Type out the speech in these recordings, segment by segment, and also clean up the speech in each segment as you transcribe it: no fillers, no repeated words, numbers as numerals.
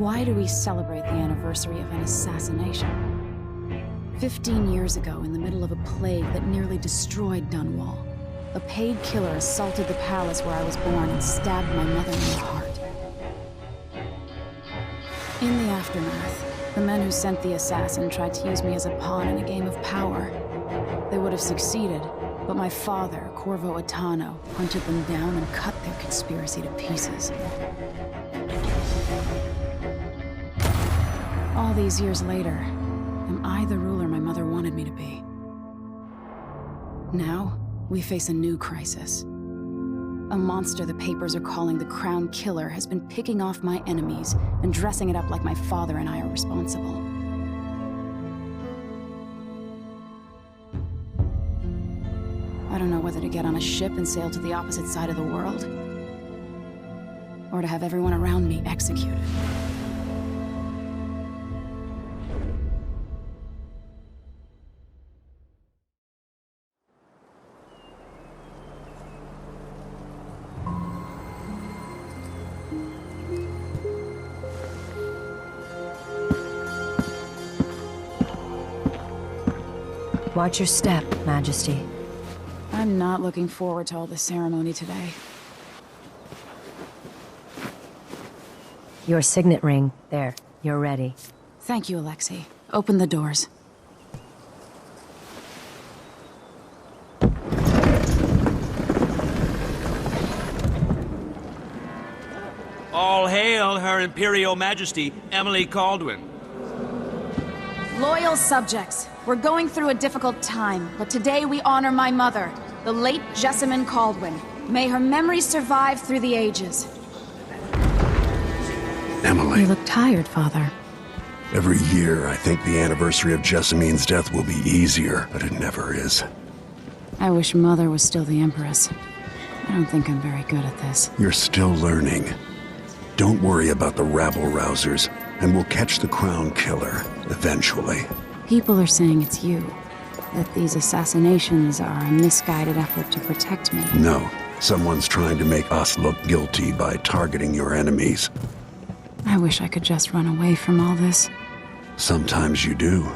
Why do we celebrate the anniversary of an assassination? 15 years ago, in the middle of a plague that nearly destroyed Dunwall, a paid killer assaulted the palace where I was born and stabbed my mother in the heart. In the aftermath, the men who sent the assassin tried to use me as a pawn in a game of power. They would have succeeded, but my father, Corvo Attano, hunted them down and cut their conspiracy to pieces. All these years later, am I the ruler my mother wanted me to be? Now, we face a new crisis. A monster the papers are calling the Crown Killer has been picking off my enemies and dressing it up like my father and I are responsible. I don't know whether to get on a ship and sail to the opposite side of the world, or to have everyone around me executed. Watch your step, Majesty. I'm not looking forward to all the ceremony today. Your signet ring. There, you're ready. Thank you, Alexei. Open the doors. All hail Her Imperial Majesty, Emily Caldwin. Loyal subjects, we're going through a difficult time, but today we honor my mother, the late Jessamine Caldwin. May her memory survive through the ages. Emily. You look tired, Father. Every year, I think the anniversary of Jessamine's death will be easier, but it never is. I wish Mother was still the Empress. I don't think I'm very good at this. You're still learning. Don't worry about the rabble-rousers, and we'll catch the Crown Killer, eventually. People are saying it's you. That these assassinations are a misguided effort to protect me. No, someone's trying to make us look guilty by targeting your enemies. I wish I could just run away from all this. Sometimes you do.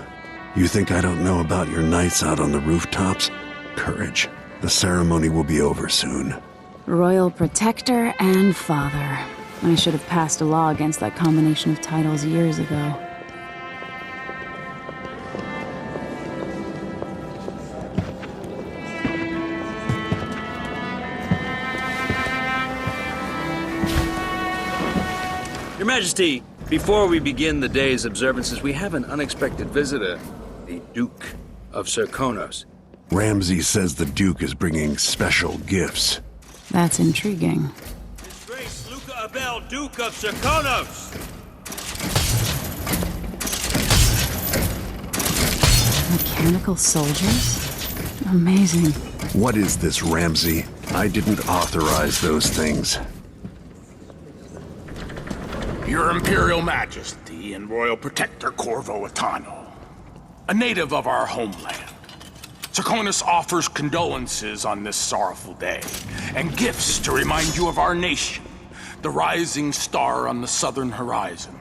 You think I don't know about your nights out on the rooftops? Courage. The ceremony will be over soon. Royal Protector and Father. I should have passed a law against that combination of titles years ago. Your Majesty, before we begin the day's observances, we have an unexpected visitor, the Duke of Serkonos. Ramsay says the Duke is bringing special gifts. That's intriguing. His Grace Luca Abel, Duke of Serkonos! Mechanical soldiers? Amazing. What is this, Ramsay? I didn't authorize those things. Your Imperial Majesty and Royal Protector Corvo Attano, a native of our homeland. Serkonos offers condolences on this sorrowful day, and gifts to remind you of our nation, the rising star on the southern horizon.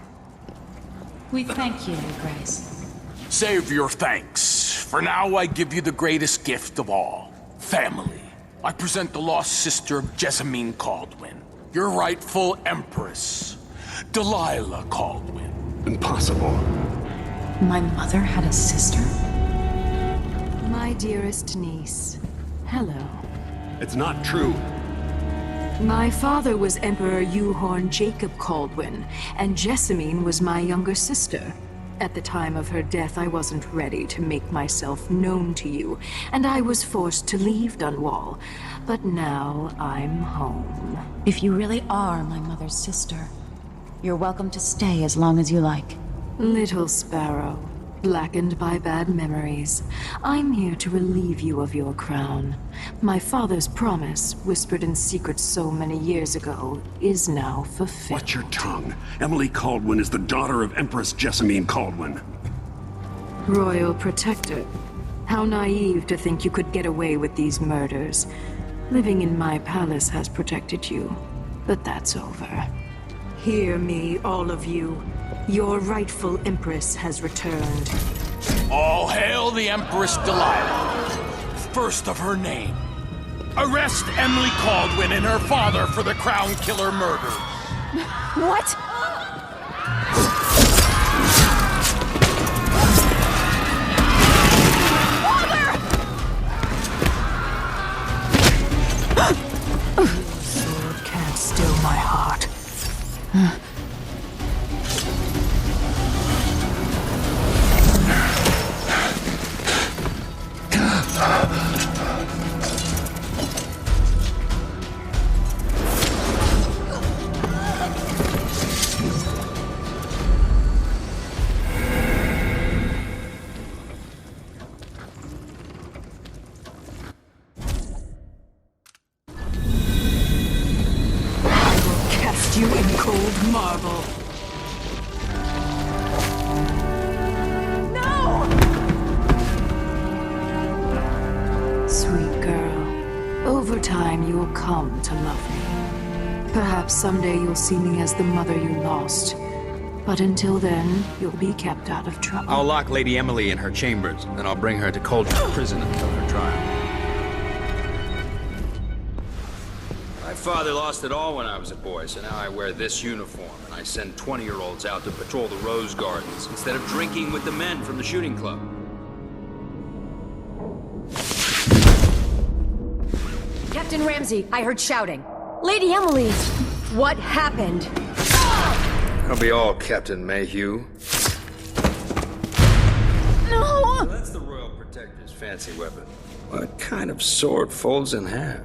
We thank you, Your Grace. Save your thanks, for now I give you the greatest gift of all, family. I present the lost sister of Jessamine Caldwin, your rightful Empress, Delilah Caldwin. Impossible. My mother had a sister? My dearest niece, hello. It's not true. My father was Emperor Euhorn Jacob Caldwin, and Jessamine was my younger sister. At the time of her death, I wasn't ready to make myself known to you, and I was forced to leave Dunwall. But now I'm home. If you really are my mother's sister, you're welcome to stay as long as you like. Little sparrow, blackened by bad memories, I'm here to relieve you of your crown. My father's promise, whispered in secret so many years ago, is now fulfilled. Watch your tongue. Emily Caldwin is the daughter of Empress Jessamine Caldwin. Royal Protector, how naive to think you could get away with these murders. Living in my palace has protected you, but that's over. Hear me, all of you. Your rightful Empress has returned. All hail the Empress Delilah, first of her name. Arrest Emily Caldwin and her father for the Crown Killer murder. What? Sword can't still my heart. Cast you in cold marble. No! Sweet girl, over time you will come to love me. Perhaps someday you'll see me as the mother you lost. But until then, you'll be kept out of trouble. I'll lock Lady Emily in her chambers, and I'll bring her to Cauldron Prison until her trial. My father lost it all when I was a boy, so now I wear this uniform, and I send 20-year-olds out to patrol the Rose Gardens instead of drinking with the men from the shooting club. Captain Ramsey, I heard shouting. Lady Emily, what happened? I'll be all Captain Mayhew. No! So that's the Royal Protector's fancy weapon. What kind of sword folds in half?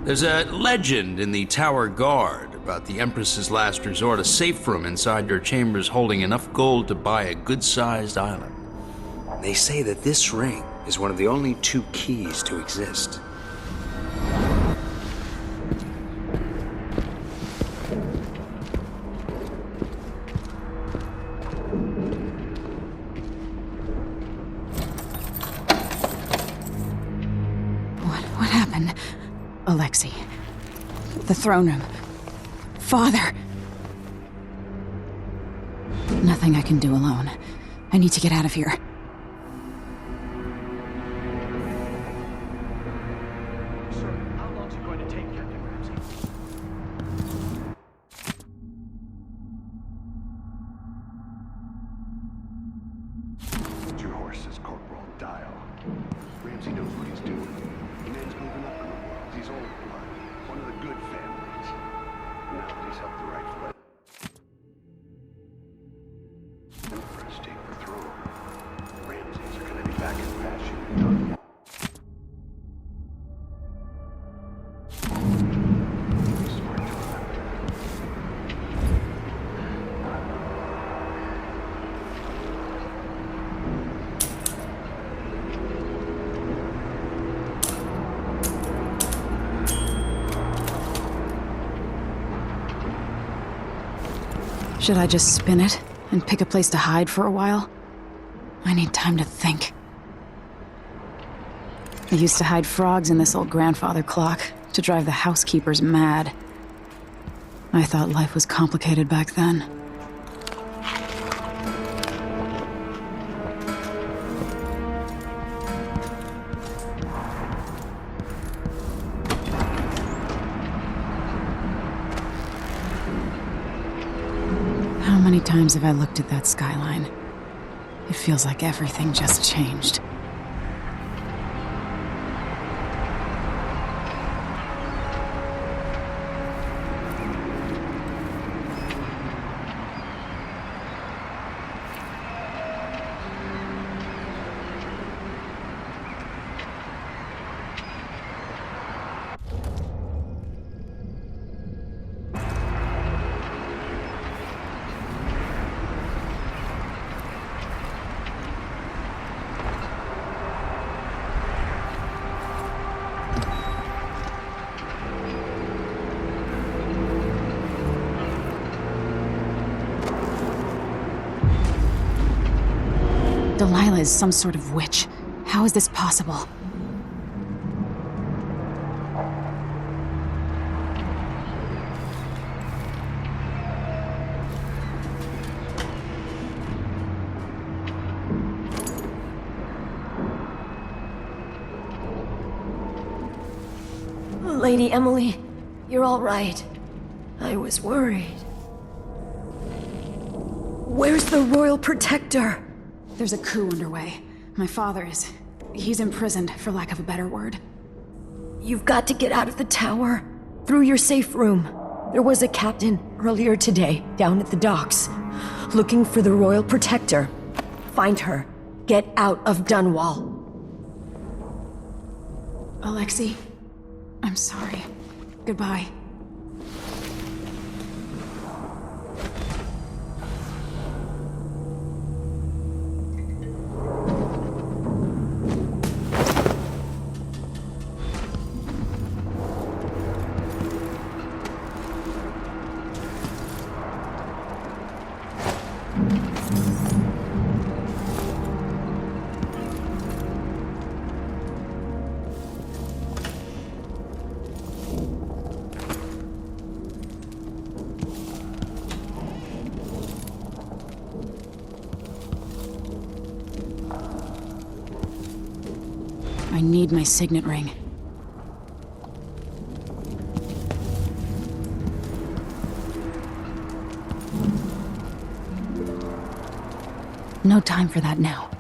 There's a legend in the Tower Guard about the Empress's last resort, a safe room inside her chambers holding enough gold to buy a good-sized island. They say that this ring is one of the only 2 keys to exist. What happened? Alexei. The throne room. Father. Nothing I can do alone. I need to get out of here. Sir, how long's it going to take, Captain Ramsey? Your horse is Corporal Dial. Ramsey knows what he's doing. The man's moving up in the world. He's old blood. One of the good families. Now that he's helped the rightful Empress take the throne, Ramses are gonna be back in fashion in Dunwall. Smart to remember. Should I just spin it and pick a place to hide for a while? I need time to think. I used to hide frogs in this old grandfather clock to drive the housekeepers mad. I thought life was complicated back then. How many times have I looked at that skyline? It feels like everything just changed. Delilah is some sort of witch. How is this possible? Lady Emily, you're all right. I was worried. Where's the Royal Protector? There's a coup underway. My father is... he's imprisoned, for lack of a better word. You've got to get out of the tower. Through your safe room. There was a captain earlier today, down at the docks, looking for the Royal Protector. Find her. Get out of Dunwall. Alexei, I'm sorry. Goodbye. I need my signet ring. No time for that now.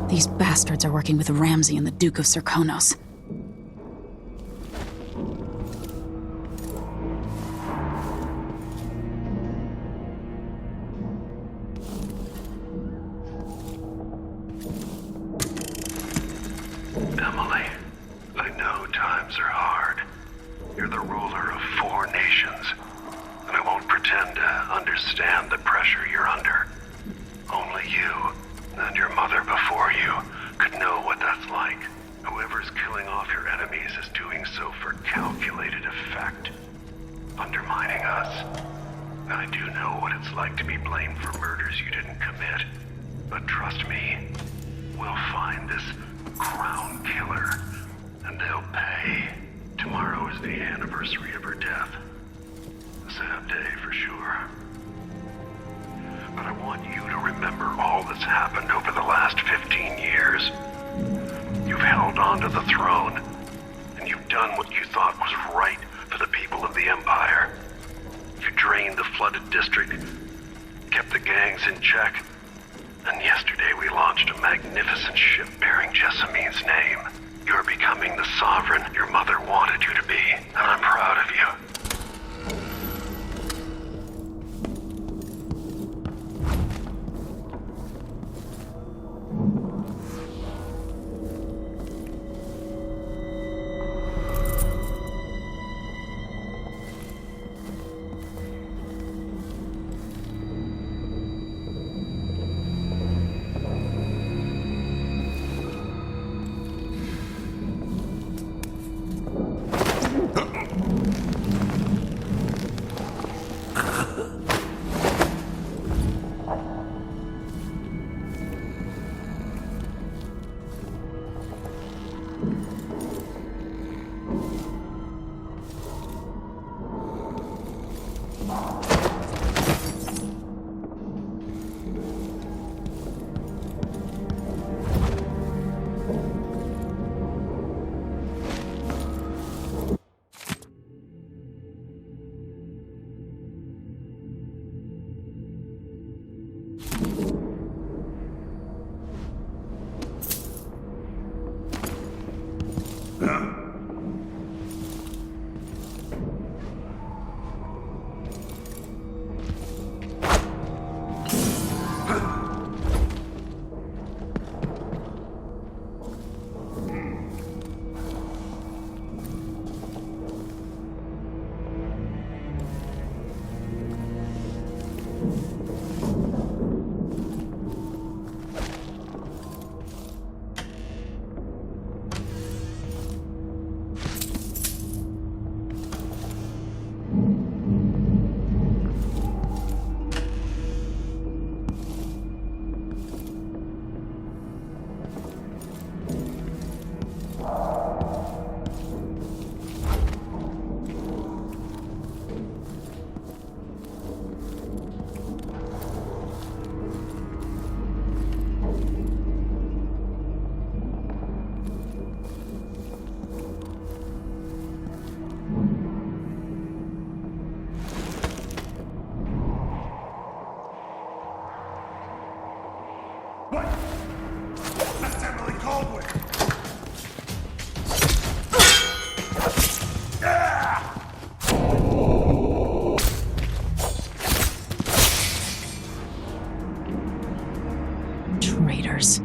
These bastards are working with Ramsey and the Duke of Serkonos. Emily, I know times are hard. You're the ruler of 4 nations, and I won't pretend to understand the pressure you're under. Only you, and your mother before you, could know what that's like. Whoever's killing off your enemies is doing so for calculated effect, undermining us. I do know what it's like to be blamed for murders you didn't commit, but trust me, we'll find this crown killer, and they'll pay. Tomorrow is the anniversary of her death. A sad day for sure. But I want you to remember all that's happened over the last 15 years. You've held on to the throne, and you've done what you thought was right for the people of the Empire. You drained the flooded district, kept the gangs in check, and yesterday we launched a magnificent ship bearing Jessamine's name. You're becoming the sovereign your mother wanted you to be, and I'm proud of you. What? That's Emily Caldwell! Traitors.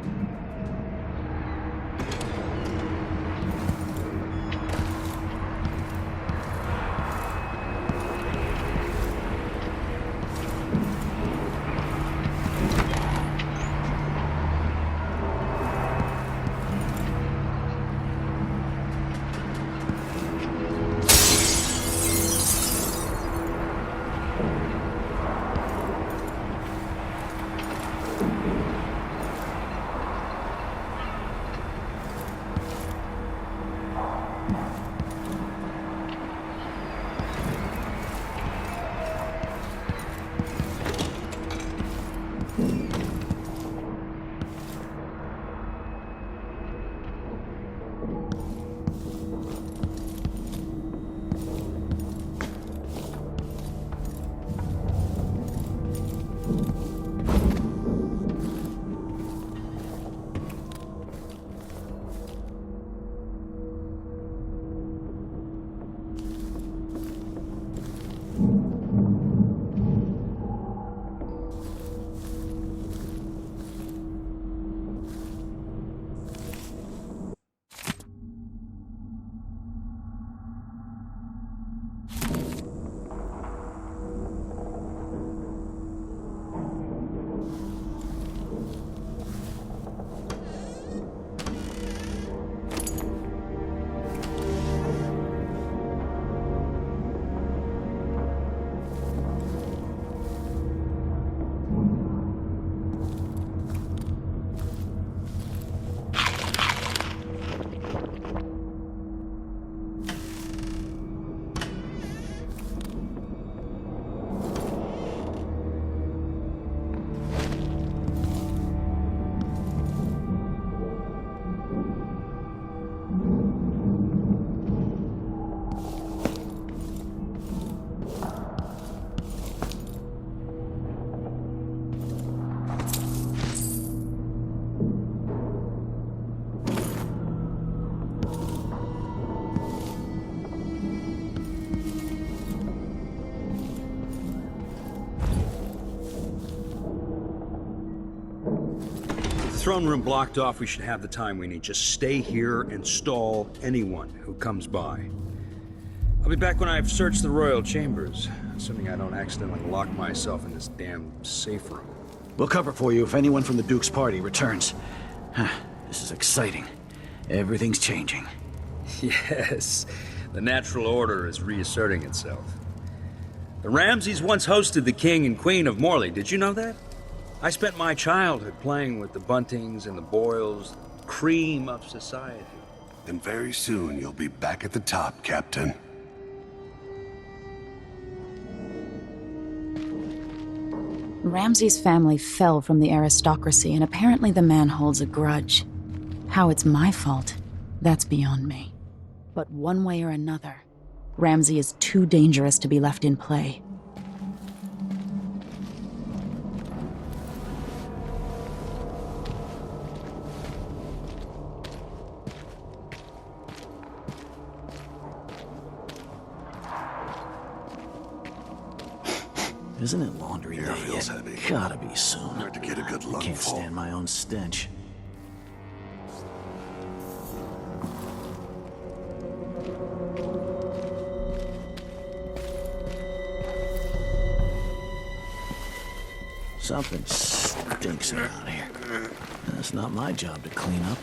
Throne room blocked off, we should have the time we need. Just stay here and stall anyone who comes by. I'll be back when I've searched the royal chambers, assuming I don't accidentally lock myself in this damn safe room. We'll cover for you if anyone from the Duke's party returns. This is exciting. Everything's changing. Yes, the natural order is reasserting itself. The Ramseys once hosted the King and Queen of Morley, did you know that? I spent my childhood playing with the Buntings and the Boyles, cream of society. And very soon you'll be back at the top, Captain. Ramsay's family fell from the aristocracy, and apparently the man holds a grudge. How it's my fault, that's beyond me. But one way or another, Ramsay is too dangerous to be left in play. Isn't it laundry Air day feels yet? heavy. Gotta be soon. Hard to get a good Can't lungful. stand my own stench. Something stinks around here. That's not my job to clean up.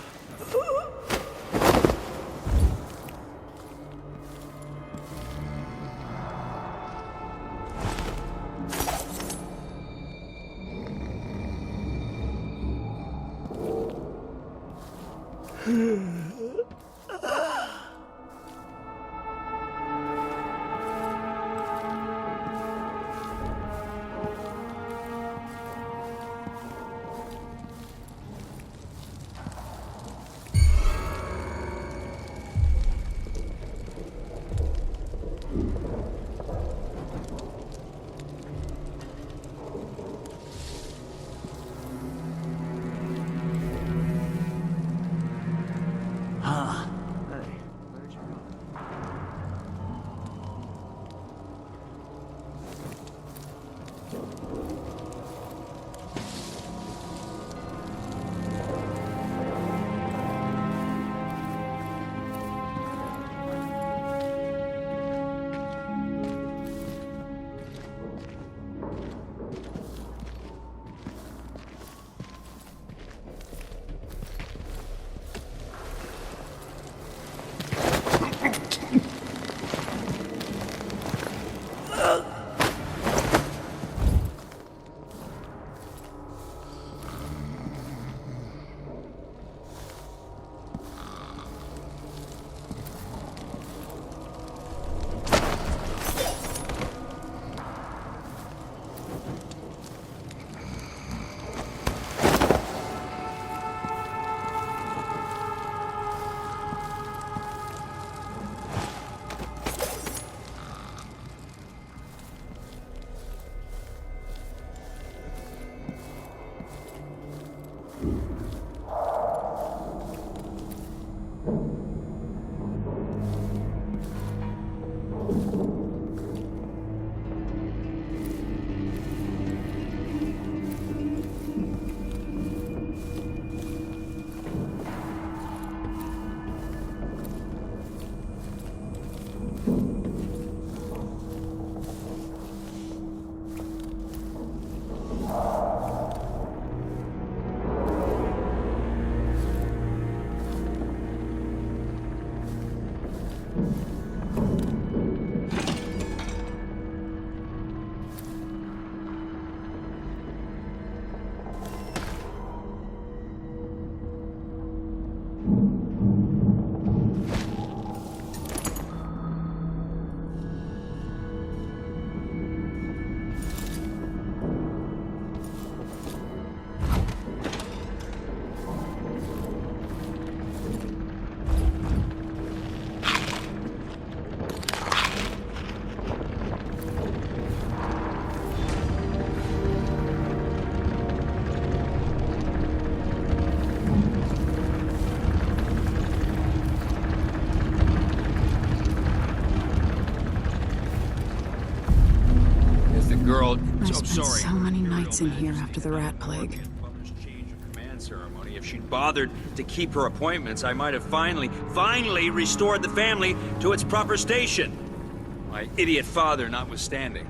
I spent so many nights in here after the rat plague. Change of command ceremony. If she'd bothered to keep her appointments, I might have finally restored the family to its proper station. My idiot father notwithstanding.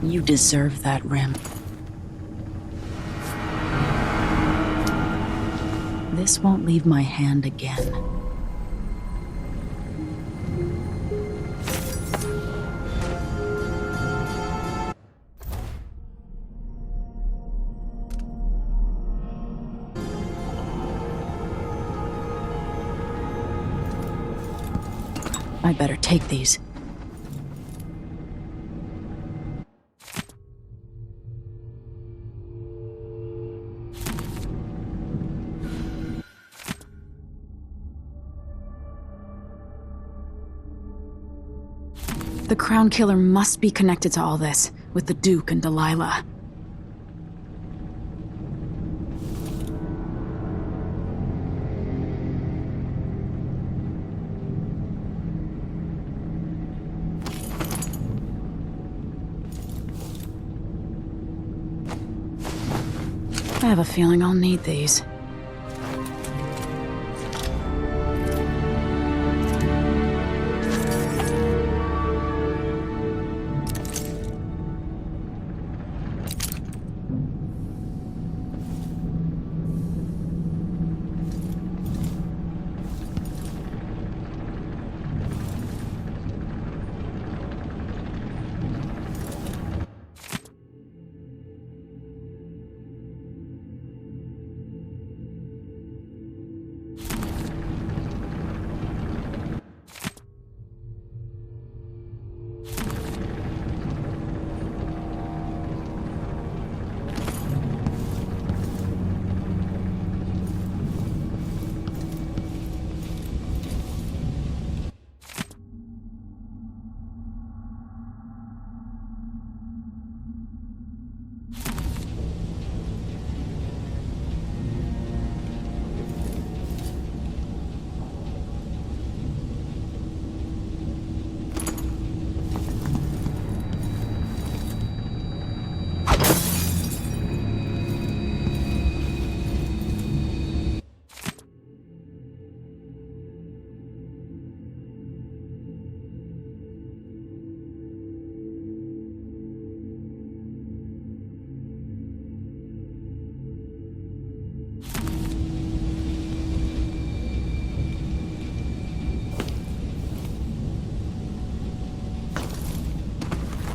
You deserve that, Rim. This won't leave my hand again. I better take these. The Crown Killer must be connected to all this, with the Duke and Delilah. I have a feeling I'll need these.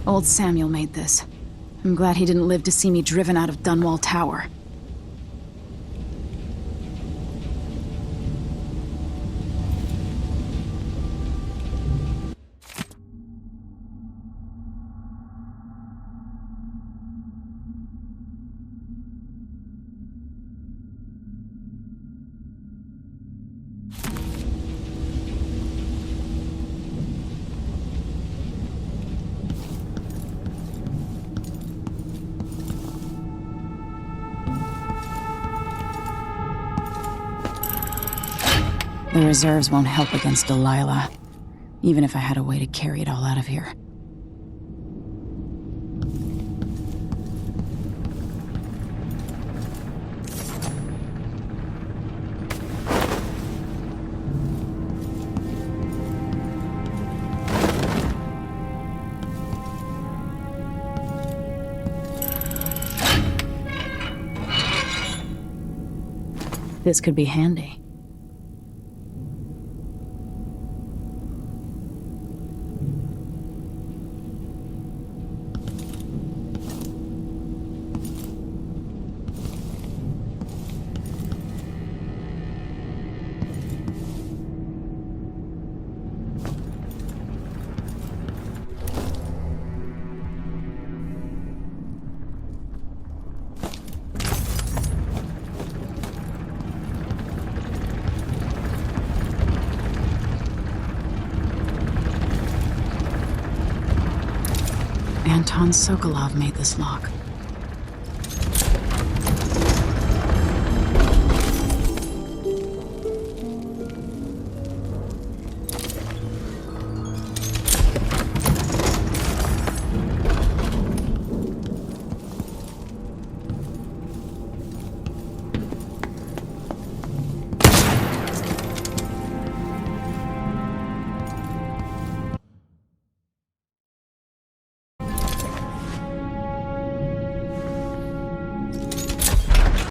Old Samuel made this. I'm glad he didn't live to see me driven out of Dunwall Tower. The reserves won't help against Delilah, even if I had a way to carry it all out of here. This could be handy. Anton Sokolov made this lock.